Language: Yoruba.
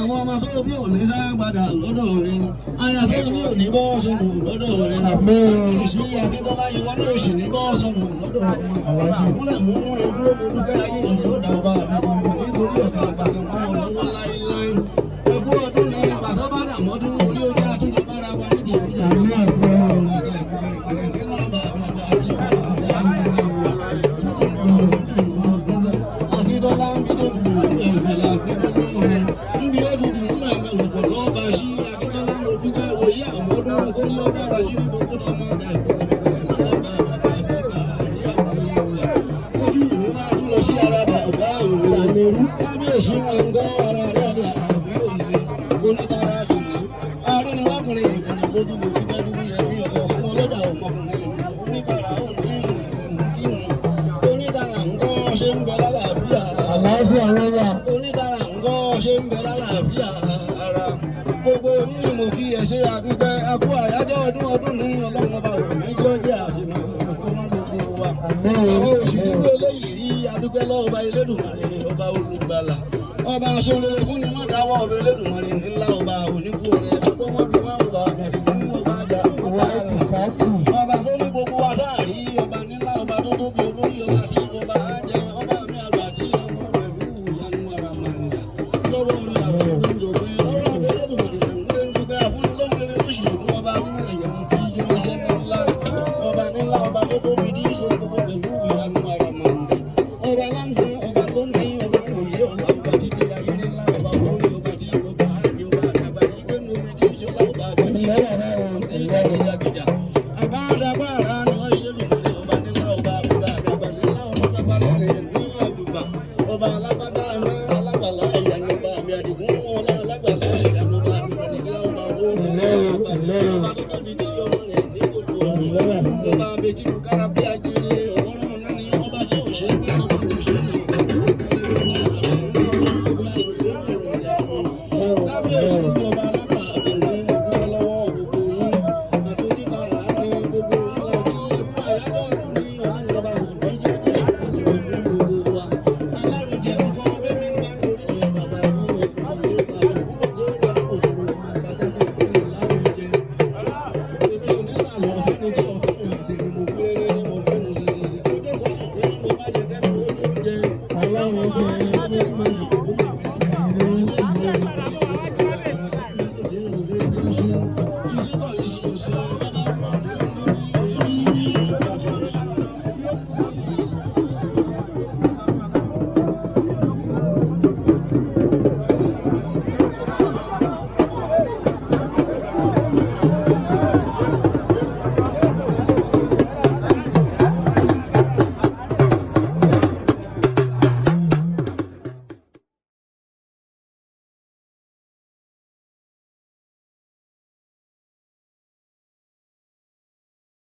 Àwọn ọmọ tó bí òní sá padà lọ́dọ̀ rẹ̀, aya tó ní òní bọ́ sọnù lọ́dọ̀ rẹ̀. Ìṣí Akíntọ́lá ìwọ náà sì ní bọ́ sọnù lọ́dọ̀ rẹ̀. Ìṣègùnlẹ̀ mú ìdúró mo dúpẹ́ ayé ìlú ọ̀dà ọba mi nítorí ọ̀kan àgbàkan mọ́ ọlọ́wọ́ láéláé. Ẹkú ọdún ni bàtọ́ bá dà mọ́dún orí ojú àtúndì bára wa nídìí ìbíjà. Akíntọ́lá ń bí dòdò ìgbẹ̀lá níbi òtútù mẹ́mẹ́ lọ́pọ̀ lọ́ba sí Akíntọ́lá mo dúpẹ́ òye àwọn ọdún kórí ọdún ara sí níbo kó lọ́mọ ọ̀gá ojú mi máa tún lọ sí ara bàbá àwọn kábíyèsí wọn ń gọ́ ara rẹ̀ ní àbúrò mi onítara tòlé arínúwákùnrin ìbùnú kojú mo ti bẹ́ẹ̀ dúró yẹn ní ọ̀pọ̀ fún ọlọ́jà ọmọkùnrin onítara òní ìrìn onítara ń gọ́ ṣe ń bẹ lálàáfíà onítara ń gọ́ ṣe ń bẹ lálàáfíà ara gbogbo yín ni mo kí ẹ ṣe àdúgbò akú àyájọ́ ọdún ní ọlọ́run ọba òní jọ jẹ́ àṣemọ fún gbogbo wa àwọn òṣèlú eléyìí rí àdúgbò lọ́ọ̀ba Elédùmarè ọba olùgbàlà ọba aṣọ́rẹ́ fún ni mọ́ dáwọ́ ọba Elédùmarè ńlá ọba oníkú rẹ̀ àtọmọdé.